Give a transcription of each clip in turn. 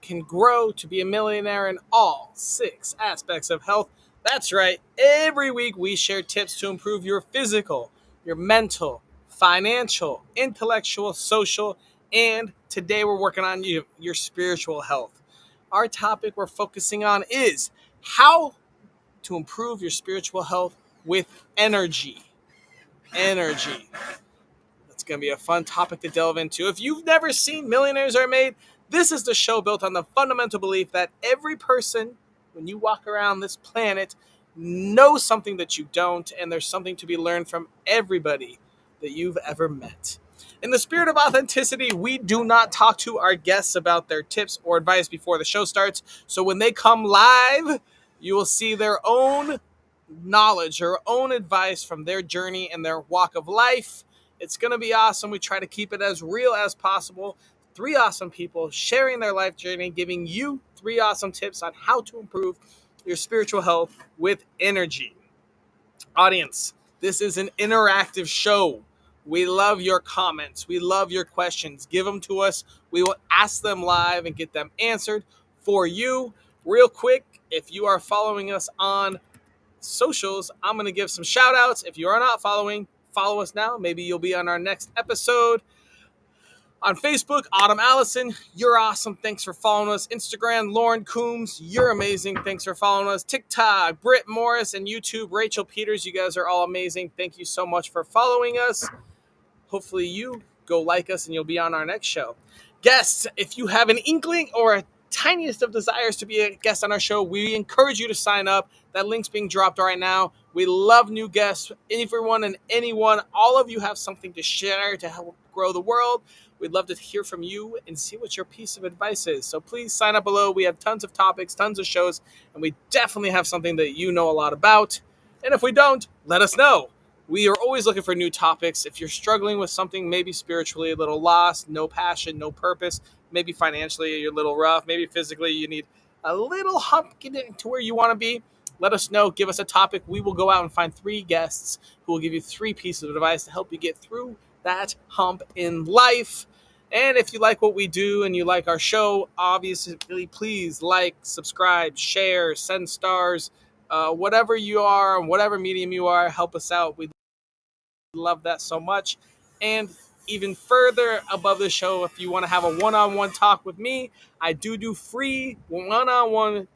can grow to be a millionaire in all 6 aspects of health. That's right. Every week we share tips to improve your physical, your mental, financial, intellectual, social, and today we're working on your spiritual health. Our topic we're focusing on is how to improve your spiritual health with energy. Energy. It's going to be a fun topic to delve into. If you've never seen Millionaires Are Made, this is the show built on the fundamental belief that every person, when you walk around this planet, knows something that you don't, and there's something to be learned from everybody that you've ever met. In the spirit of authenticity, we do not talk to our guests about their tips or advice before the show starts. So when they come live, you will see their own knowledge, their own advice from their journey and their walk of life. It's going to be awesome. We try to keep it as real as possible. 3 awesome people sharing their life journey, giving you 3 awesome tips on how to improve your spiritual health with energy. Audience, this is an interactive show. We love your comments. We love your questions. Give them to us. We will ask them live and get them answered for you. Real quick, if you are following us on socials, I'm going to give some shout outs. If you are not following, follow us now. Maybe you'll be on our next episode. On Facebook, Autumn Allison, you're awesome. Thanks for following us. Instagram, Lauren Coombs, you're amazing. Thanks for following us. TikTok, Britt Morris, and YouTube, Rachel Peters, you guys are all amazing. Thank you so much for following us. Hopefully you go like us and you'll be on our next show. Guests, if you have an inkling or a tiniest of desires to be a guest on our show, we encourage you to sign up. That link's being dropped right now. We love new guests. Everyone and anyone, all of you have something to share to help grow the world. We'd love to hear from you and see what your piece of advice is. So please sign up below. We have tons of topics, tons of shows, and we definitely have something that you know a lot about. And if we don't, let us know. We are always looking for new topics. If you're struggling with something, maybe spiritually a little lost, no passion, no purpose, maybe financially you're a little rough, maybe physically you need a little hump getting to where you want to be, let us know. Give us a topic. We will go out and find 3 guests who will give you 3 pieces of advice to help you get through that hump in life. And if you like what we do and you like our show, obviously, please like, subscribe, share, send stars, whatever you are, whatever medium you are, help us out. We love that so much. And even further above the show, if you want to have a one-on-one talk with me, I do free one-on-one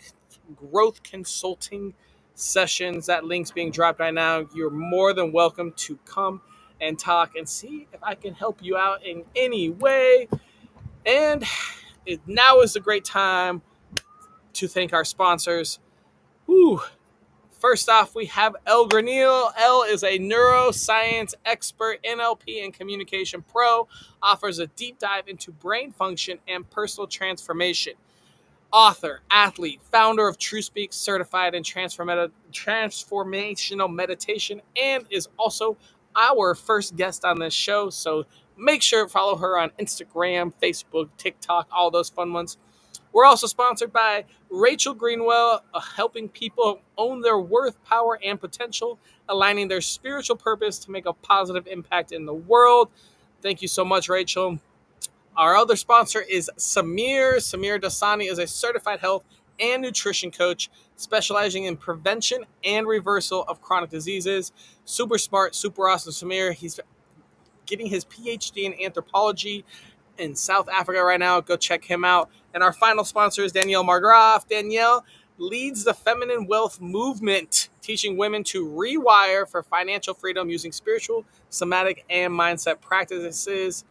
growth consulting sessions. That link's being dropped right now. You're more than welcome to come and talk and see if I can help you out in any way. And now is a great time to thank our sponsors. First off, we have El Granil. El is a neuroscience expert, NLP and communication pro, offers a deep dive into brain function and personal transformation. Author, athlete, founder of TrueSpeak, certified in transformational meditation, and is also our first guest on this show. So make sure to follow her on Instagram, Facebook, TikTok, all those fun ones. We're also sponsored by Rachel Greenwell, helping people own their worth, power, and potential, aligning their spiritual purpose to make a positive impact in the world. Thank you so much, Rachel. Our other sponsor is Samir. Samir Dasani is a certified health and nutrition coach specializing in prevention and reversal of chronic diseases. Super smart, super awesome Samir. He's getting his PhD in anthropology in South Africa right now. Go check him out. And our final sponsor is Danielle Margraf. Danielle leads the feminine wealth movement, teaching women to rewire for financial freedom using spiritual, somatic, and mindset practices.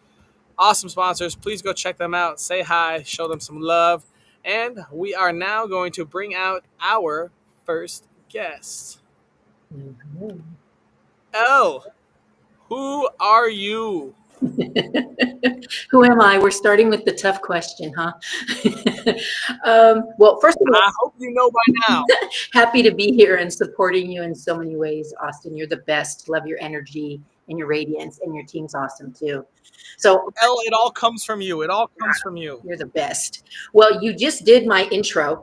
Awesome sponsors. Please go check them out. Say hi. Show them some love. And we are now going to bring out our first guest. Mm-hmm. Elle, who are you? Who am I? We're starting with the tough question, huh? Well, first of all, I hope you know by now. Happy to be here and supporting you in so many ways, Austin. You're the best. Love your energy and your radiance, and your team's awesome too. So, Elle, it all comes from you. It all comes from you. You're the best. Well, you just did my intro.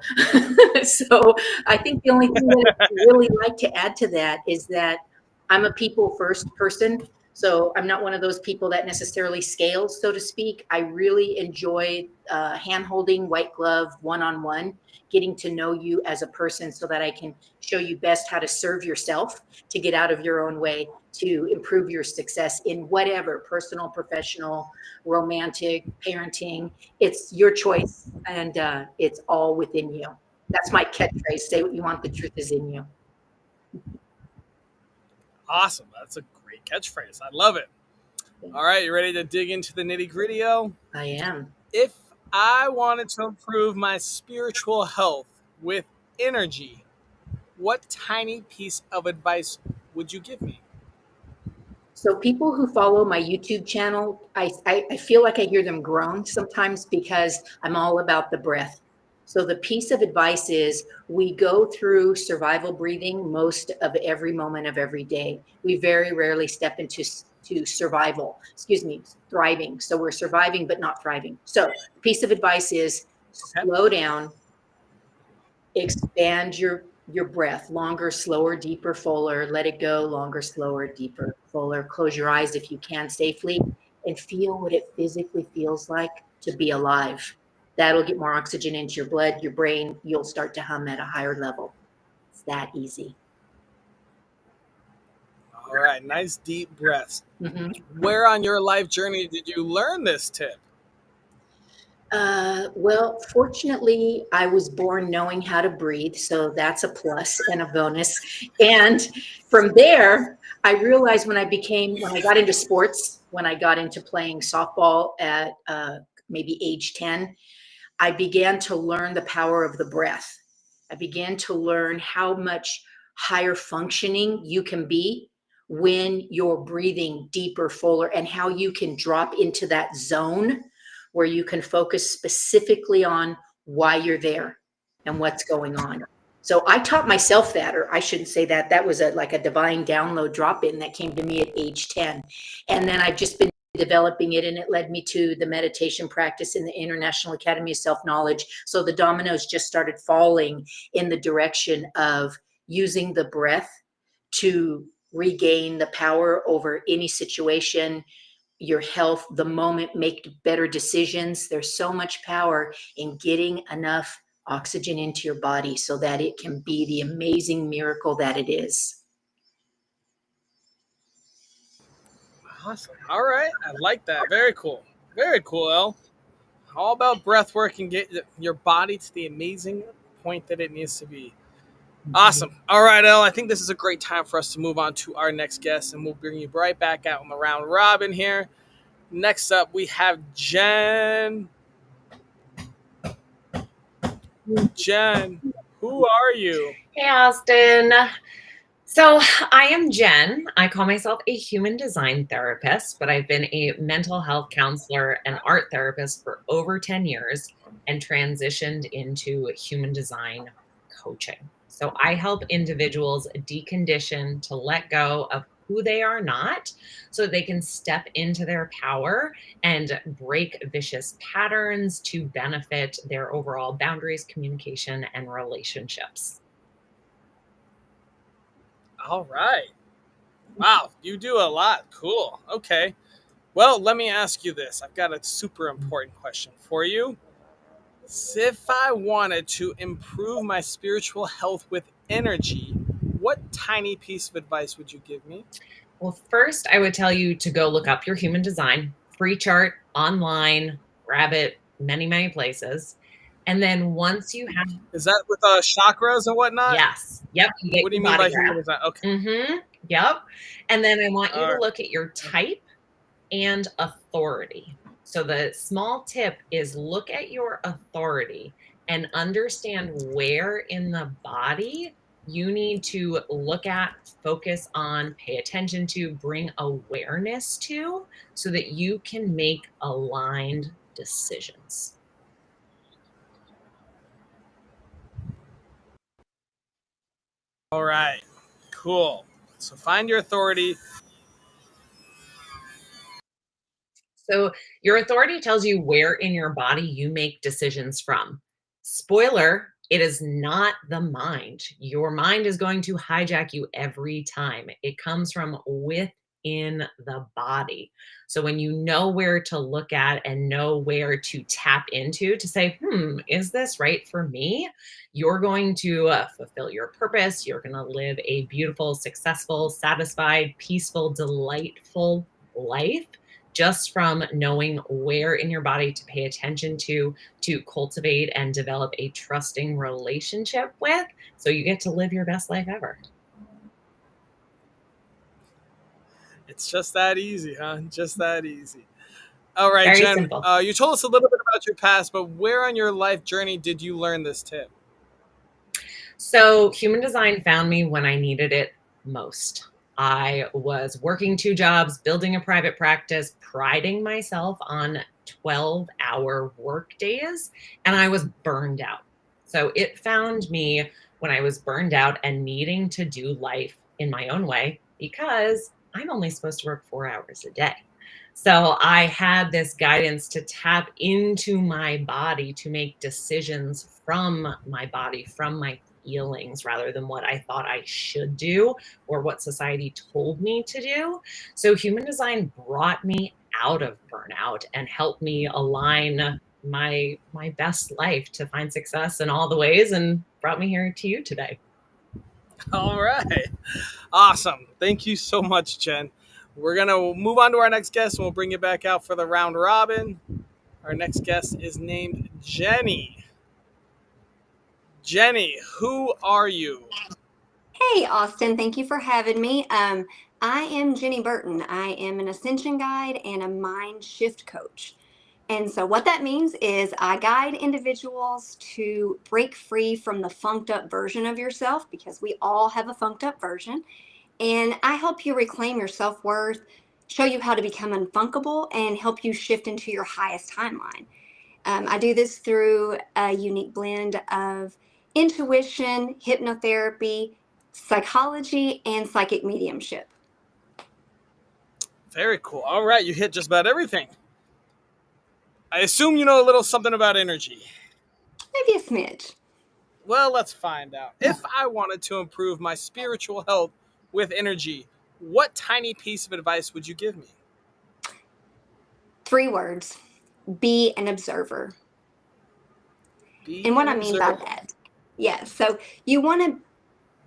So I think the only thing that I'd really like to add to that is that I'm a people first person. So I'm not one of those people that necessarily scales, so to speak. I really enjoy hand holding, white glove, one-on-one, getting to know you as a person so that I can show you best how to serve yourself, to get out of your own way, to improve your success in whatever, personal, professional, romantic, parenting. It's your choice, and it's all within you. That's my catchphrase. Say what you want, the truth is in you. Awesome. That's a great catchphrase. I love it. All right, you ready to dig into the nitty gritty, El? I am. If I wanted to improve my spiritual health with energy, what tiny piece of advice would you give me? So people who follow my YouTube channel, I feel like I hear them groan sometimes because I'm all about the breath. So the piece of advice is we go through survival breathing most of every moment of every day. We very rarely step into to survival, excuse me, thriving. So we're surviving but not thriving. So the piece of advice is Okay. slow down, expand your breath, longer, slower, deeper, fuller. Let it go, longer, slower, deeper, fuller. Close your eyes if you can safely, and feel what it physically feels like to be alive. That'll get more oxygen into your blood, your brain. You'll start to hum at a higher level. It's that easy. All right, nice deep breaths. Mhm. Where on your life journey did you learn this tip? Well, fortunately, I was born knowing how to breathe, so that's a plus and a bonus. And from there, I realized when I got into sports, when I got into playing softball at maybe age 10, I began to learn the power of the breath. I began to learn how much higher functioning you can be when you're breathing deeper, fuller, and how you can drop into that zone where you can focus specifically on why you're there and what's going on. So I taught myself that, or I shouldn't say that. That was like a divine download drop in that came to me at age 10. And then I've just been developing it, and it led me to the meditation practice in the International Academy of Self-Knowledge. So the dominoes just started falling in the direction of using the breath to regain the power over any situation, your health, the moment, make better decisions. There's so much power in getting enough oxygen into your body so that it can be the amazing miracle that it is. Awesome. All right, I like that. Very cool. Very cool, El. All about breath work and get your body to the amazing point that it needs to be. Awesome. All right, El. I think this is a great time for us to move on to our next guest, and we'll bring you right back out on the round robin here. Next up, we have Jen. Jen, who are you? Hey, Austin. So I am Jen. I call myself a human design therapist, but I've been a mental health counselor and art therapist for over 10 years and transitioned into human design coaching. So I help individuals decondition to let go of who they are not so they can step into their power and break vicious patterns to benefit their overall boundaries, communication, and relationships. All right. Wow, you do a lot. Cool. Okay. Well, let me ask you this. I've got a super important question for you. If I wanted to improve my spiritual health with energy, what tiny piece of advice would you give me? Well, first, I would tell you to go look up your human design, free chart online, grab it many, many places. And then once you have, Is that with chakras and whatnot? yes, yep, you get What do you your mean body by human graph. design? Okay. Yep. And then I want you All to right. look at your type and authority. So the small tip is look at your authority and understand where in the body you need to look at, focus on, pay attention to, bring awareness to, so that you can make aligned decisions. All right. Cool. So find your authority. So your authority tells you where in your body you make decisions from. Spoiler, it is not the mind. Your mind is going to hijack you every time. It comes from within in the body. So when you know where to look at and know where to tap into to say, is this right for me? You're going to fulfill your purpose. You're going to live a beautiful, successful, satisfied, peaceful, delightful life just from knowing where in your body to pay attention to cultivate and develop a trusting relationship with. So you get to live your best life ever. It's just that easy, huh? Just that easy. All right, Very Jen, simple. you told us a little bit about your past, but where on your life journey did you learn this tip? So human design found me when I needed it most. I was working 2 jobs, building a private practice, priding myself on 12-hour work days, and I was burned out. So it found me when I was burned out and needing to do life in my own way because I'm only supposed to work 4 hours a day. So I had this guidance to tap into my body to make decisions from my body, from my feelings, rather than what I thought I should do or what society told me to do. So human design brought me out of burnout and helped me align my best life to find success in all the ways and brought me here to you today. All right. Awesome. Thank you so much, Jen. We're going to move on to our next guest and we'll bring you back out for the round robin. Our next guest is named Jenny. Jenny, who are you? Hey, Austin, thank you for having me. I am Jenny Burton. I am an ascension guide and a mind shift coach. And so, what that means is I guide individuals to break free from the funked up version of yourself because we all have a funked up version. And I help you reclaim your self worth, show you how to become unfunkable, and help you shift into your highest timeline. I do this through a unique blend of intuition, hypnotherapy, psychology, and psychic mediumship. Very cool. All right. You hit just about everything. I assume you know a little something about energy. Maybe a smidge. Well, let's find out. If I wanted to improve my spiritual health with energy, what tiny piece of advice would you give me? 3 words: be an observer. And Be what an I mean by observer. that, yeah, so you want to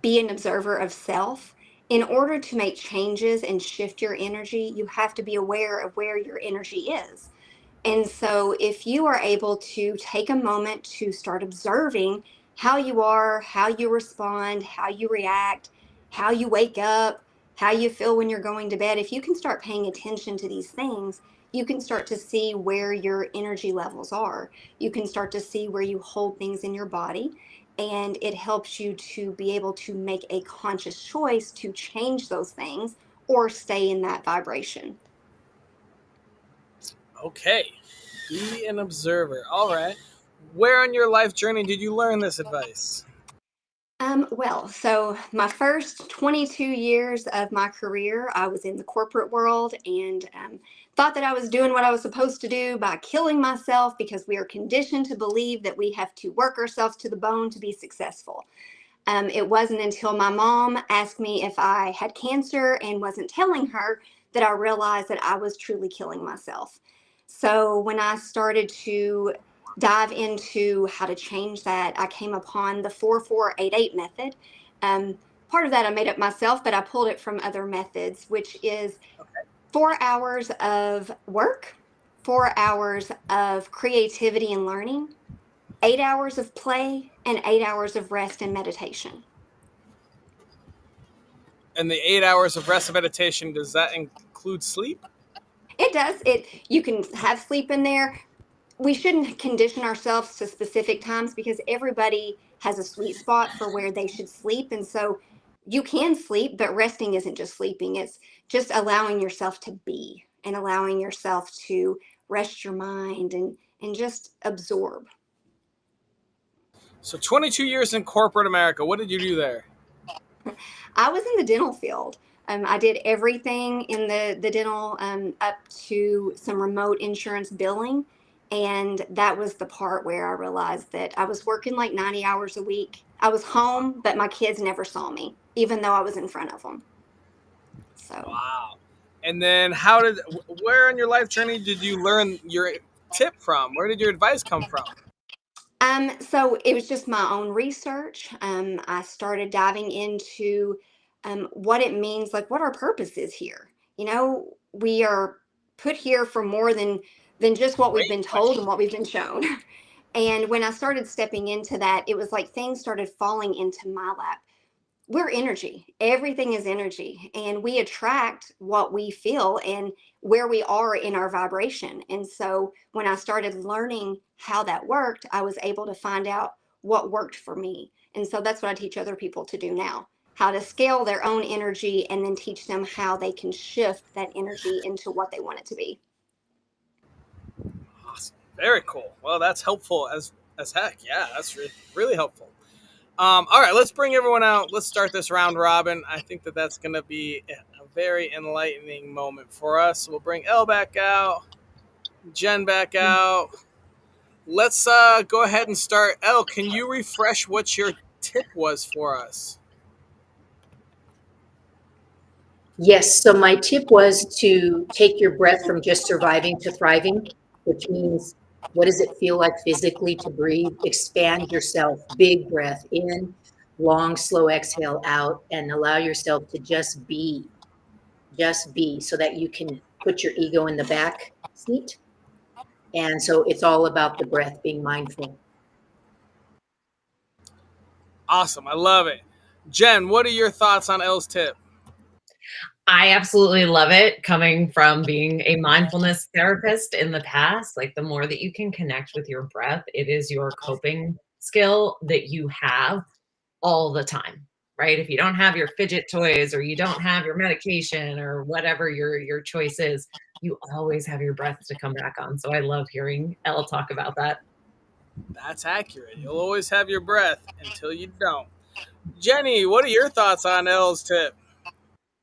be an observer of self. In order to make changes and shift your energy, you have to be aware of where your energy is. And so, if you are able to take a moment to start observing how you are, how you respond, how you react, how you wake up, how you feel when you're going to bed, if you can start paying attention to these things, you can start to see where your energy levels are. You can start to see where you hold things in your body. And it helps you to be able to make a conscious choice to change those things or stay in that vibration. Okay. Be an observer. All right. Where on your life journey did you learn this advice? So my first 22 years of my career, I was in the corporate world and thought that I was doing what I was supposed to do by killing myself because we are conditioned to believe that we have to work ourselves to the bone to be successful. It wasn't until my mom asked me if I had cancer and wasn't telling her that I realized that I was truly killing myself. So when I started to dive into how to change that, I came upon the 4488 method. Um, Part of that I made up myself, but I pulled it from other methods, which is 4 hours of work, 4 hours of creativity and learning, 8 hours of play, and 8 hours of rest and meditation. And the 8 hours of rest and meditation, does that include sleep? It does. You can have sleep in there. We shouldn't condition ourselves to specific times because everybody has a sweet spot for where they should sleep. And so you can sleep, but resting isn't just sleeping. It's just allowing yourself to be and allowing yourself to rest your mind and just absorb. So 22 years in corporate America. What did you do there? I was in the dental field. I did everything in the dental up to some remote insurance billing. And that was the part where I realized that I was working like 90 hours a week. I was home, but my kids never saw me, even though I was in front of them. So, Wow. And then where on your life journey did you learn your tip from? Where did your advice come from? So it was just my own research. I started diving into what it means, like what our purpose is here. We are put here for more than just what we've Great been told question. and what we've been shown. And when I started stepping into that, it was like things started falling into my lap. We're energy. Everything is energy, and we attract what we feel and where we are in our vibration. And so when I started learning how that worked, I was able to find out what worked for me. And so that's what I teach other people to do now, how to scale their own energy and then teach them how they can shift that energy into what they want it to be. Awesome. Very cool. Well, that's helpful as heck. Yeah, that's really helpful. All right, let's bring everyone out. Let's start this round robin. I think that's going to be a very enlightening moment for us. So we'll bring Elle back out, Jen back out. Let's go ahead and start. Elle, can you refresh what your tip was for us? Yes. So my tip was to take your breath from just surviving to thriving, which means what does it feel like physically to breathe? Expand yourself, big breath in, long, slow exhale out, and allow yourself to just be so that you can put your ego in the back seat. And so it's all about the breath, being mindful. Awesome. I love it. Jen, what are your thoughts on Elle's tip? I absolutely love it, coming from being a mindfulness therapist in the past. Like, the more that you can connect with your breath, it is your coping skill that you have all the time, right? If you don't have your fidget toys, or you don't have your medication, or whatever your choice is, you always have your breath to come back on. So I love hearing Elle talk about that. That's accurate. You'll always have your breath until you don't. Jenny, what are your thoughts on Elle's tip?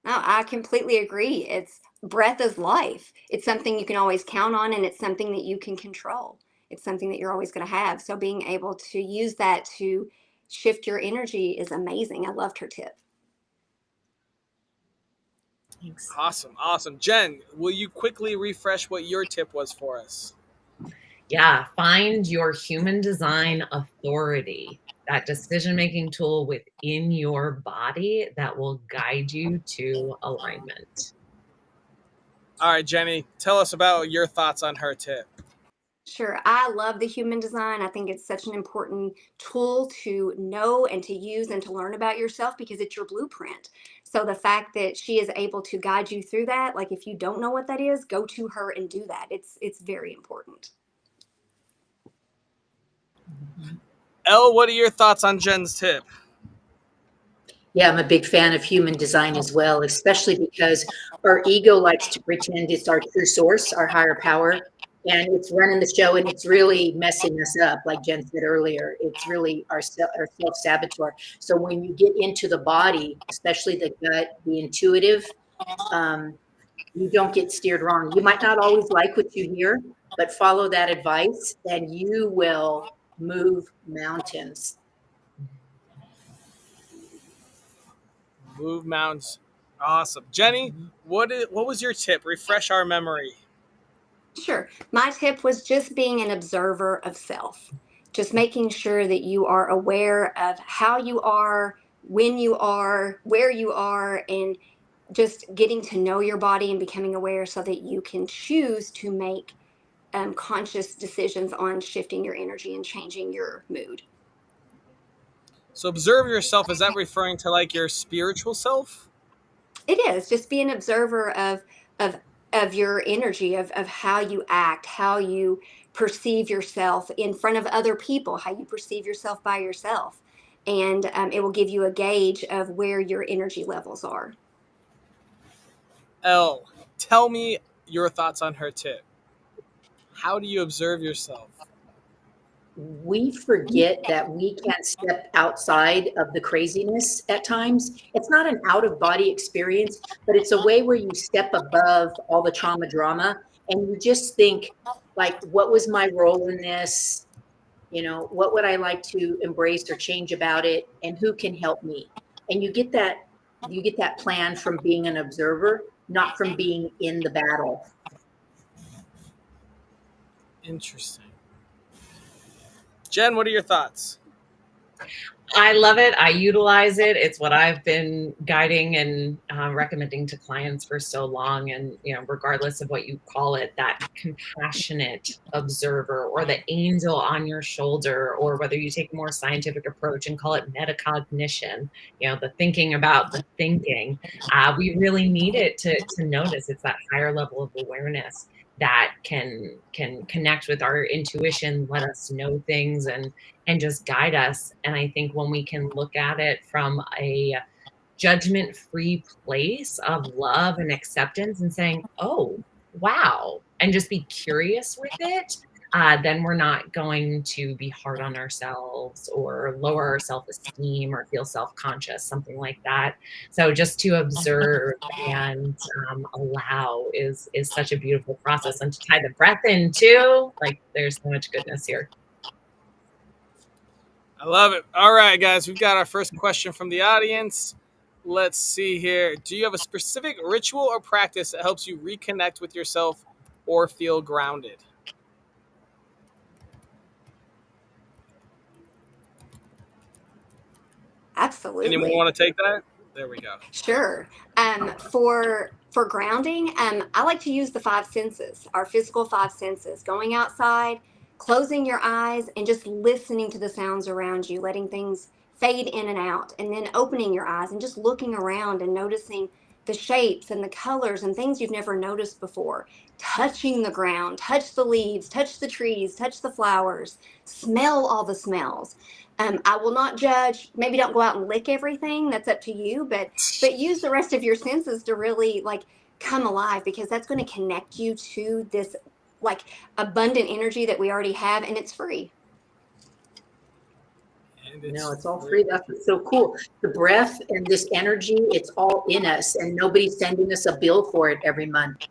No, I completely agree. It's breath is life. It's something you can always count on, and it's something that you can control. It's something that you're always going to have. So being able to use that to shift your energy is amazing. I loved her tip. Thanks. Awesome. Jen, will you quickly refresh what your tip was for us? Yeah, find your human design authority, that decision-making tool within your body that will guide you to alignment. All right, Jenny, tell us about your thoughts on her tip. Sure. I love the human design. I think it's such an important tool to know and to use and to learn about yourself because it's your blueprint. So the fact that she is able to guide you through that, like if you don't know what that is, go to her and do that. It's very important. Elle, what are your thoughts on Jen's tip? Yeah, I'm a big fan of human design as well, especially because our ego likes to pretend it's our true source, our higher power, and it's running the show and it's really messing us up. Like Jen said earlier, it's really our self-saboteur. So when you get into the body, especially the gut, the intuitive, you don't get steered wrong. You might not always like what you hear, but follow that advice and you will move mountains. Move mountains. Awesome. Jenny, what was your tip? Refresh our memory. Sure. My tip was just being an observer of self, just making sure that you are aware of how you are, when you are, where you are, and just getting to know your body and becoming aware so that you can choose to make conscious decisions on shifting your energy and changing your mood. So observe yourself. Is that referring to like your spiritual self? It is just be an observer of of your energy, of how you act, how you perceive yourself in front of other people, how you perceive yourself by yourself, and it will give you a gauge of where your energy levels are. Elle, tell me your thoughts on her tip. How do you observe yourself? We forget that we can't step outside of the craziness at times. It's not an out of body experience, but it's a way where you step above all the trauma drama and you just think, like, what was my role in this? What would I like to embrace or change about it, and who can help me? And you get that plan from being an observer. not from being in the battle. Interesting. Jen, what are your thoughts? I love it. I utilize it. It's what I've been guiding and recommending to clients for so long. And, regardless of what you call it, that compassionate observer or the angel on your shoulder, or whether you take a more scientific approach and call it metacognition, the thinking about the thinking, we really need it to notice. It's that higher level of awareness that can connect with our intuition, let us know things, and just guide us. And I think when we can look at it from a judgment-free place of love and acceptance and saying, oh, wow, and just be curious with it, then we're not going to be hard on ourselves or lower our self-esteem or feel self-conscious, something like that. So just to observe and allow is such a beautiful process. And to tie the breath in too, like there's so much goodness here. I love it. All right, guys, we've got our first question from the audience. Let's see here. Do you have a specific ritual or practice that helps you reconnect with yourself or feel grounded? Absolutely. Anyone want to take that? There we go. Sure. For grounding, I like to use the five senses, our physical five senses, going outside, closing your eyes and just listening to the sounds around you, letting things fade in and out, and then opening your eyes and just looking around and noticing the shapes and the colors and things you've never noticed before. Touching the ground, touch the leaves, touch the trees, touch the flowers, smell all the smells. I will not judge. Maybe don't go out and lick everything. That's up to you. But use the rest of your senses to really come alive, because that's going to connect you to this abundant energy that we already have, and it's free. It's all free. That's what's so cool. The breath and this energy, it's all in us, and nobody's sending us a bill for it every month.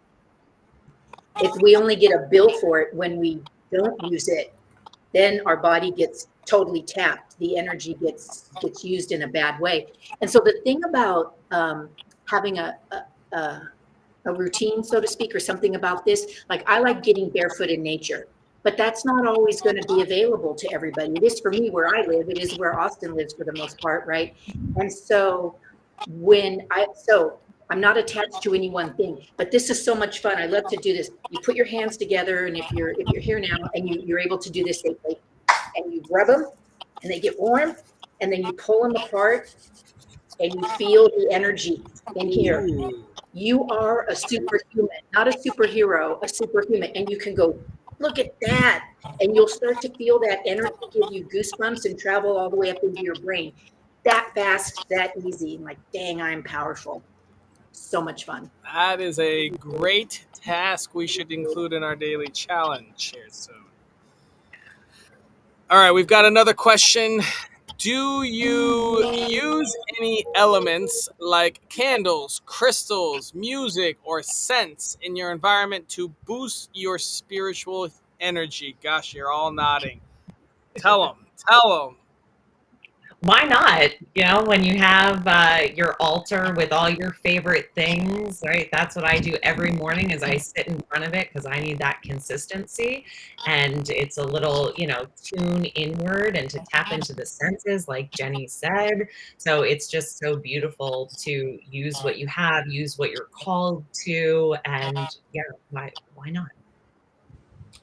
If we only get a bill for it when we don't use it, then our body gets totally tapped. The energy gets used in a bad way. And so the thing about having a routine, so to speak, or something about this, I like getting barefoot in nature, but that's not always going to be available to everybody. It is for me where I live. It is where Austin lives for the most part, right? And so I'm not attached to any one thing, but this is so much fun. I love to do this. You put your hands together, and if you're here now and you're able to do this safely, and you rub them and they get warm, and then you pull them apart and you feel the energy in here. You are a superhuman, not a superhero, a superhuman. And you can go, look at that. And you'll start to feel that energy give you goosebumps and travel all the way up into your brain. That fast, that easy. Dang, I'm powerful. So much fun. That is a great task we should include in our daily challenge here soon. All right, we've got another question. Do you use any elements like candles, crystals, music, or scents in your environment to boost your spiritual energy? Gosh, you're all nodding. Tell them. Why not? When you have your altar with all your favorite things, right? That's what I do every morning, is I sit in front of it, because I need that consistency. And it's a little, tune inward and to tap into the senses, like Jenny said. So it's just so beautiful to use what you have, use what you're called to, and why not?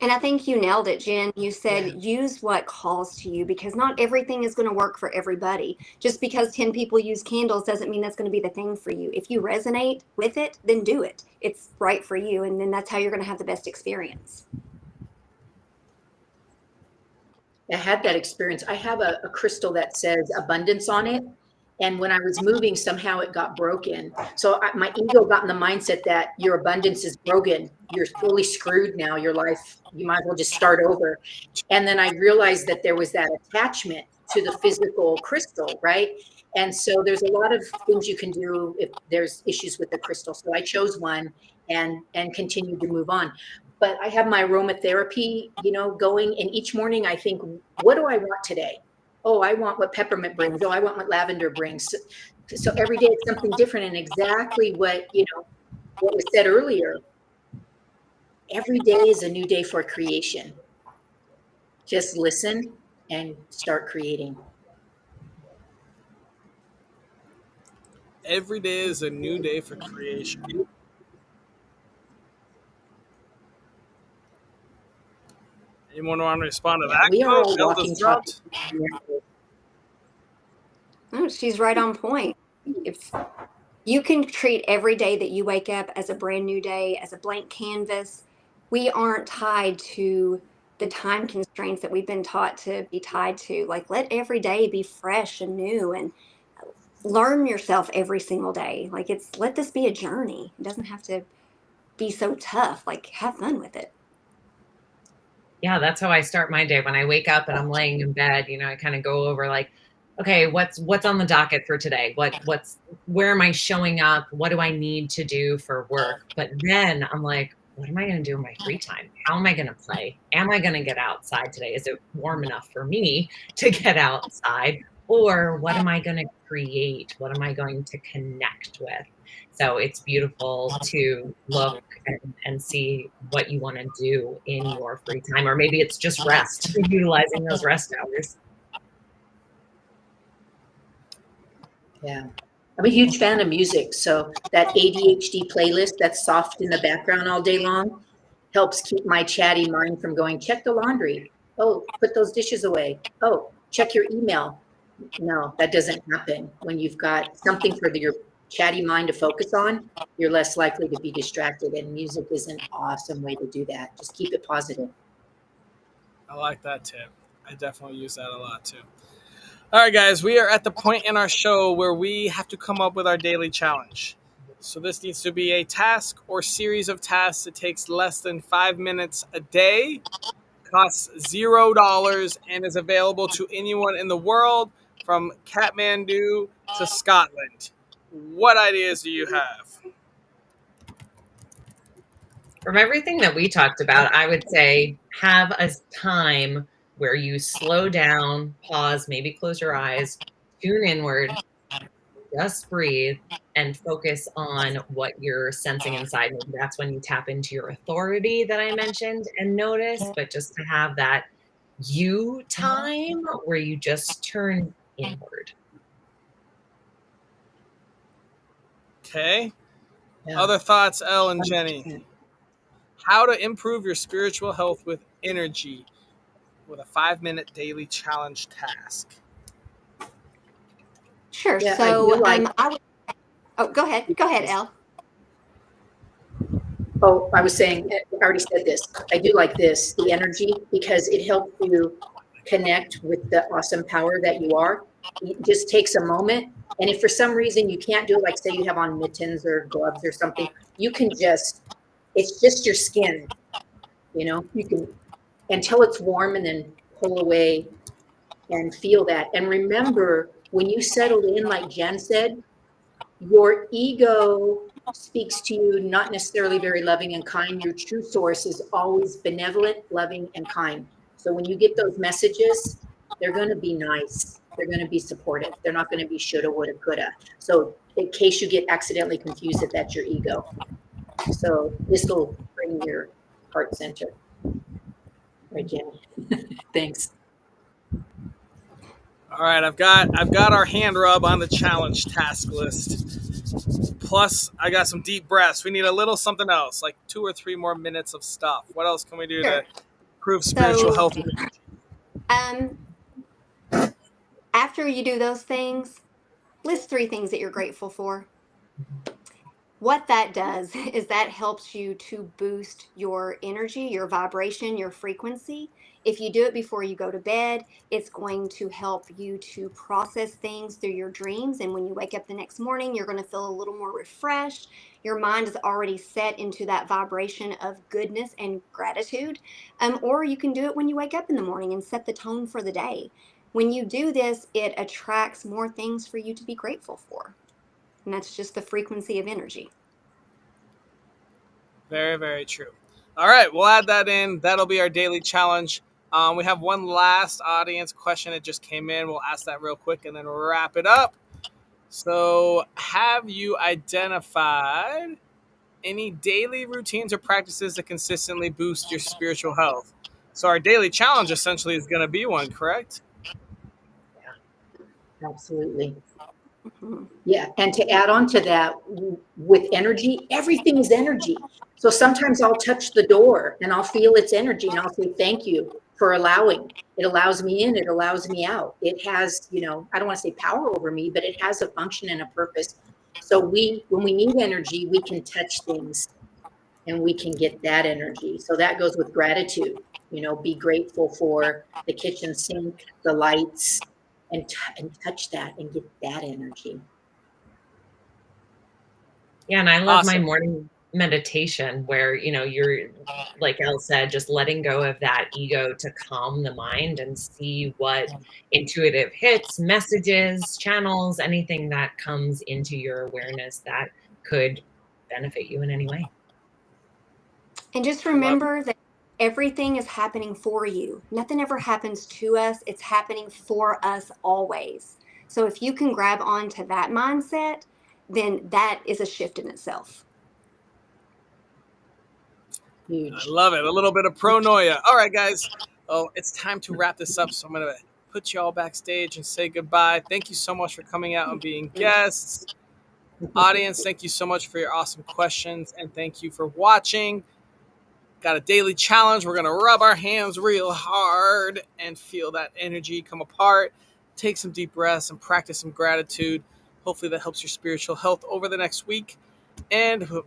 And I think you nailed it, Jen. You said use what calls to you, because not everything is going to work for everybody. Just because 10 people use candles doesn't mean that's going to be the thing for you. If you resonate with it, then do it. It's right for you, and then that's how you're going to have the best experience. I had that experience. I have a crystal that says abundance on it. And when I was moving, somehow it got broken. So my ego got in the mindset that your abundance is broken. You're fully screwed now. Your life, you might as well just start over. And then I realized that there was that attachment to the physical crystal, right? And so there's a lot of things you can do if there's issues with the crystal. So I chose one and continued to move on. But I have my aromatherapy, going. And each morning I think, what do I want today? Oh, I want what peppermint brings. Oh, I want what lavender brings. So every day it's something different, and exactly what, what was said earlier, every day is a new day for creation. Just listen and start creating. Every day is a new day for creation. Anyone want to respond to Yeah, that we are quote? all Elle walking, just talking. dropped. Oh, she's right on point. If you can treat every day that you wake up as a brand new day, as a blank canvas, we aren't tied to the time constraints that we've been taught to be tied to. Like, let every day be fresh and new, and learn yourself every single day. Like, let this be a journey. It doesn't have to be so tough. Like, have fun with it. Yeah, that's how I start my day. When I wake up and I'm laying in bed, I kind of go over like, okay, what's on the docket for today? Where am I showing up? What do I need to do for work? But then I'm like, what am I going to do in my free time? How am I going to play? Am I going to get outside today? Is it warm enough for me to get outside? Or what am I going to create? What am I going to connect with? So it's beautiful to look and see what you want to do in your free time, or maybe it's just rest, utilizing those rest hours. Yeah. I'm a huge fan of music. So that ADHD playlist that's soft in the background all day long helps keep my chatty mind from going, check the laundry. Oh, put those dishes away. Oh, check your email. No, that doesn't happen. When you've got something for your chatty mind to focus on, you're less likely to be distracted. And music is an awesome way to do that. Just keep it positive. I like that tip. I definitely use that a lot too. All right, guys, we are at the point in our show where we have to come up with our daily challenge. So this needs to be a task or series of tasks that takes less than 5 minutes a day, costs $0, and is available to anyone in the world from Kathmandu to Scotland. What ideas do you have? From everything that we talked about, I would say have a time where you slow down, pause, maybe close your eyes, tune inward, just breathe, and focus on what you're sensing inside. Maybe that's when you tap into your authority that I mentioned and notice, but just to have that you time where you just turn inward. Okay. Yeah. Other thoughts, Elle and Jenny? 100%. How to improve your spiritual health with energy with a 5-minute daily challenge task. Sure. Yeah, I So feel like, oh, go ahead. Go ahead, Elle. oh, I was saying, I already said this. I do like this, the energy, because it helps you connect with the awesome power that you are. It just takes a moment. And if for some reason you can't do it, like say you have on mittens or gloves or something, you can it's just your skin, you can, until it's warm and then pull away and feel that. And remember, when you settle in, like Jen said, your ego speaks to you not necessarily very loving and kind. Your true source is always benevolent, loving, and kind. So when you get those messages, they're going to be nice. They're going to be supportive. They're not going to be shoulda, woulda, coulda. So in case you get accidentally confused that that's your ego. So this will bring your heart center. Right, Jenny? Thanks. All right, I've got our hand rub on the challenge task list. Plus, I got some deep breaths. We need a little something else, like 2 or 3 more minutes of stuff. What else can we do Sure. to improve spiritual So, health? um, after you do those things, list 3 things that you're grateful for. What that does is that helps you to boost your energy, your vibration, your frequency. If you do it before you go to bed, it's going to help you to process things through your dreams. And when you wake up the next morning, you're going to feel a little more refreshed. Your mind is already set into that vibration of goodness and gratitude. Or you can do it when you wake up in the morning and set the tone for the day. When you do this, it attracts more things for you to be grateful for. And that's just the frequency of energy. Very, very true. All right, we'll add that in. That'll be our daily challenge. We have one last audience question that just came in. We'll ask that real quick and then wrap it up. So, have you identified any daily routines or practices that consistently boost your spiritual health? So our daily challenge essentially is going to be one, correct? Absolutely. Mhm. Yeah. And to add on to that, with energy, everything is energy. So sometimes I'll touch the door and I'll feel its energy and I'll say, thank you for allowing. It allows me in, it allows me out. It has, I don't want to say power over me, but it has a function and a purpose. So when we need energy, we can touch things and we can get that energy. So that goes with gratitude. Be grateful for the kitchen sink, the lights, and touch that and get that energy. Yeah, and I love my Awesome. morning meditation where, you're, like Elle said, just letting go of that ego to calm the mind and see what intuitive hits, messages, channels, anything that comes into your awareness that could benefit you in any way. And just I love it. remember that everything is happening for you. Nothing ever happens to us, it's happening for us always. So if you can grab onto that mindset, then that is a shift in itself. I Huge. love it. A little bit of pronoia. All right, guys. Oh, it's time to wrap this up. So I'm going to put you all backstage and say goodbye. Thank you so much for coming out and being guests. Audience, thank you so much for your awesome questions. And thank you for watching. Got a daily challenge. We're going to rub our hands real hard and feel that energy come apart. Take some deep breaths and practice some gratitude. Hopefully that helps your spiritual health over the next week. And with